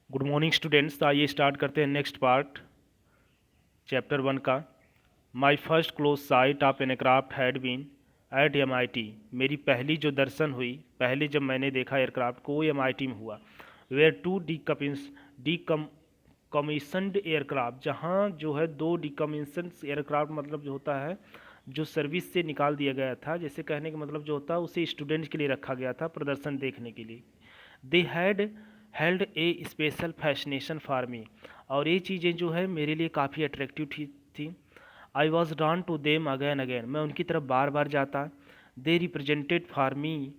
Good morning students. आइए start करते हैं नेक्स्ट पार्ट चैप्टर 1 का। My first close sight of an aircraft had been at MIT। मेरी पहली जो दर्शन हुई, पहले जब मैंने देखा एयरक्राफ्ट को, वो MIT में हुआ। वेयर टू डीकम कमीशनड एयरक्राफ्ट, जहाँ जो है दो डिकमीशन एयरक्राफ्ट, मतलब जो होता है जो सर्विस से निकाल दिया गया था, जैसे कहने का मतलब जो होता है उसे स्टूडेंट्स के लिए रखा गया था प्रदर्शन देखने के लिए। They had held A special fascination for me, और ये चीज़ें जो है मेरे लिए काफ़ी अट्रैक्टिव थी। I was drawn to them again again, मैं उनकी तरफ बार बार जाता। दे रिप्रेजेंटेड फॉर मी,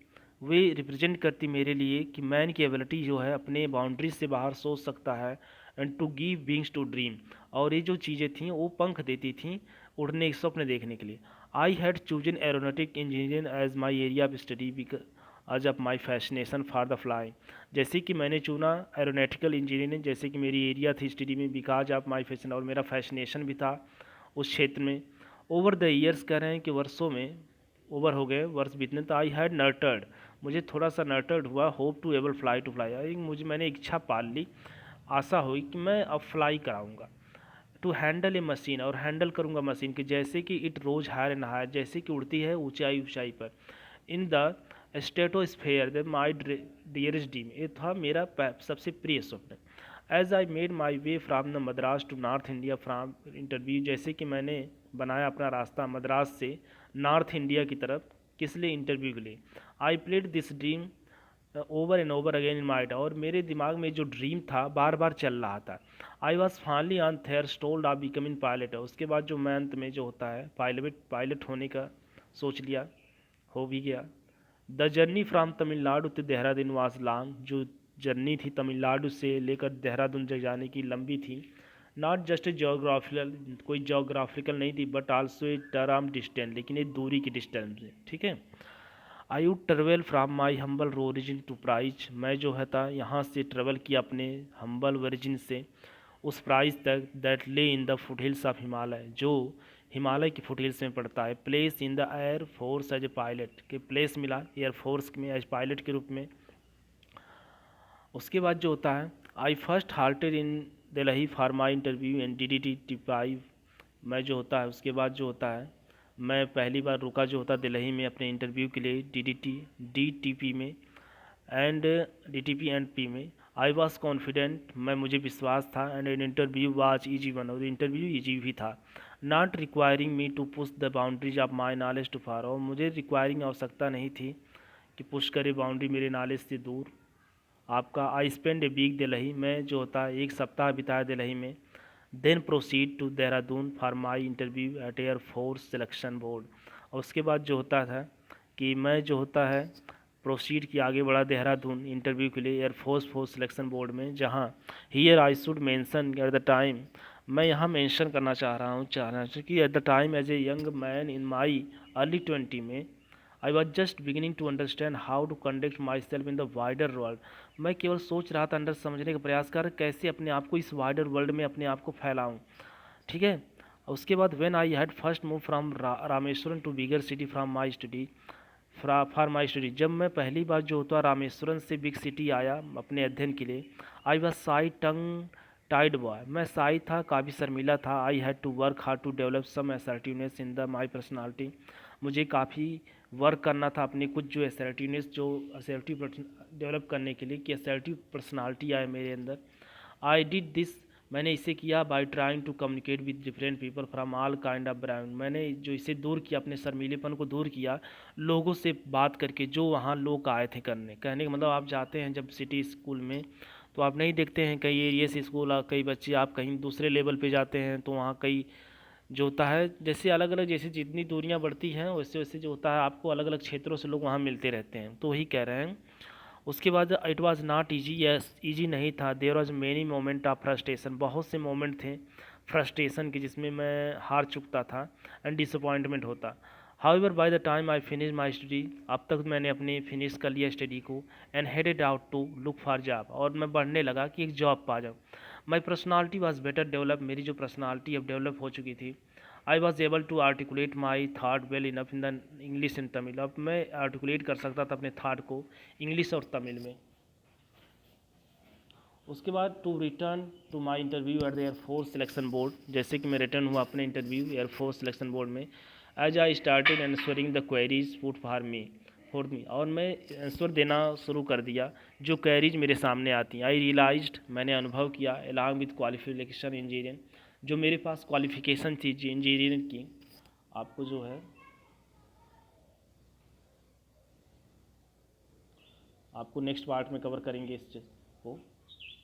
वे रिप्रेजेंट करती मेरे लिए कि मैन की एबिलिटी जो है अपने बाउंड्रीज से बाहर सोच सकता है, and to give wings to dream. और ये जो चीज़ें थीं वो पंख देती थीं उड़ने स्वप्न देखने के लिए। I had chosen aeronautic engineering as my area of study as of my fascination for the fly. जैसे कि मैंने चुना एरोनॉटिकल इंजीनियरिंग, जैसे कि मेरी एरिया थी स्टडी में, बिकॉज ऑफ माई फैशन, और मेरा फैसिनेशन भी था उस क्षेत्र में। ओवर द ईयर्स कह रहे हैं कि वर्षों में, ओवर हो गए वर्ष बीतने, तो आई हैड नर्टर्ड, मुझे थोड़ा सा नर्टर्ड हुआ, hope to able fly to fly, मैंने इच्छा पाल ली, आशा हुई कि मैं अब फ्लाई कराऊंगा। टू हैंडल ए मशीन, और हैंडल करूंगा मशीन के, जैसे कि it rose higher and higher, जैसे कि उड़ती है ऊंचाई ऊंचाई पर। In the stratosphere the my dearest dream, ये था मेरा सबसे प्रिय स्वप्न। As I made my way from the Madras to north India from interview, जैसे कि मैंने बनाया अपना रास्ता मद्रास से नॉर्थ इंडिया की तरफ, किस लिए? इंटरव्यू के लिए। I played this dream over and over again in mind, और मेरे दिमाग में जो ड्रीम था बार बार चल रहा था। I was finally on threshold of becoming pilot, उसके बाद जो मैं अंत में जो होता है पायलट होने का सोच लिया, हो भी गया। The journey from Tamil Nadu to Dehradun was long, जो जर्नी थी तमिलनाडु से लेकर देहरादून तक जाने की लंबी थी। नॉट जस्ट ए जोग्राफिकल, कोई जोग्राफिकल नहीं थी, but also a term distance, लेकिन एक दूरी की डिस्टेंस है, ठीक है। I would travel from my humble origin to prize, मैं जो है था यहाँ से ट्रेवल किया अपने हम्बल ओरिजिन से उस प्राइज तक, that lay in the foot hills of Himalaya, जो हिमालय की फुट हिल्स में पड़ता है। Place in the air force as a pilot, के प्लेस मिला एयर फोर्स में एज पायलट के रूप में। उसके बाद जो होता है, I first halted in Delhi for my interview and DDT-5, मैं जो होता है उसके बाद जो होता है मैं पहली बार रुका जो होता दिल्ली में अपने इंटरव्यू के लिए DTP में एंड DTP एंड P में। आई वॉज कॉन्फिडेंट, मैं मुझे विश्वास था, and an interview was easy one, और इंटरव्यू ईजी भी था। Not requiring me to push the boundaries of my knowledge too far, और मुझे रिक्वायरिंग आवश्यकता नहीं थी कि पुश करे बाउंड्री मेरे नॉलेज से दूर। आपका I spend a week Delhi, मैं जो होता है एक सप्ताह बिताया दिल्ली में। Then proceed to Dehradun for my interview at air force selection board, और उसके बाद जो होता था कि मैं जो होता है प्रोसीड की आगे बढ़ा देहरादून इंटरव्यू के लिए फोर्स सिलेक्शन बोर्ड में, जहाँ here I should mention at the time, मैं यहाँ मेंशन करना चाहना कि at the time as a young man in my early 20 में, I was just beginning to understand how to conduct myself in the wider world, मैं केवल सोच रहा था, अंदर समझने का प्रयास कर कैसे अपने आप को इस वाइडर वर्ल्ड में अपने आप को फैलाऊँ, ठीक है। उसके बाद when I had first move from Rameswaram to bigger city from my study for my study, जब मैं पहली बार जो होता रामेश्वरम से बिग सिटी आया अपने अध्ययन के लिए, I was shy tongue tied boy, मैं साई था, काफ़ी शर्मीला था। I had to work hard to develop some assertiveness in the my personality, मुझे काफ़ी वर्क करना था अपनी कुछ जो असर्टिवनेस, जो असर्टिव डेवलप करने के लिए, कि असर्टिव पर्सनालिटी आए मेरे अंदर। आई डिड दिस, मैंने इसे किया by trying to communicate with different people from all kind of background, मैंने जो इसे दूर किया, अपने शर्मीलेपन को दूर किया लोगों से बात करके, जो वहाँ लोग आए थे करने, कहने का मतलब आप जाते हैं जब सिटी स्कूल में, तो आप नहीं देखते हैं कई एरिया से स्कूल, कई बच्चे, आप कहीं दूसरे लेवल पे जाते हैं तो वहाँ कई जो होता है, जैसे अलग अलग, जैसे जितनी दूरियाँ बढ़ती हैं वैसे वैसे जो होता है आपको अलग अलग क्षेत्रों से लोग वहाँ मिलते रहते हैं, तो वही कह रहे हैं। उसके बाद it was not easy, yes easy नहीं था। There was many moment of frustration, बहुत से मोमेंट थे फ्रस्ट्रेशन के जिसमें मैं हार चुकता था एंड डिसअपॉइंटमेंट होता। However by the time I finish my study, अब तक मैंने अपनी फिनिश कर लिया स्टडी को, and headed out to look for job, और मैं बढ़ने लगा कि एक जॉब पा जाऊँ। My personality was better develop, मेरी जो पर्सनालिटी अब डेवलप हो चुकी थी। I was able to articulate my thought well enough in the English and Tamil, अब मैं आर्टिकुलेट कर सकता था अपने थाट को इंग्लिश और तमिल में। उसके बाद to return to my interview at the air force selection board, जैसे कि मैं रिटर्न हुआ अपने इंटरव्यू एयरफोर्स सिलेक्शन बोर्ड में। As I started answering the queries put for me, और मैं आंसर देना शुरू कर दिया जो क्वेरीज मेरे सामने आती हैं। आई रियलाइज्ड, मैंने अनुभव किया, अलॉन्ग विद क्वालिफिकेशन इंजीनियरिंग, जो मेरे पास क्वालिफिकेशन थी इंजीनियरिंग की, आपको जो है आपको नेक्स्ट पार्ट में कवर करेंगे इस चीज़ को।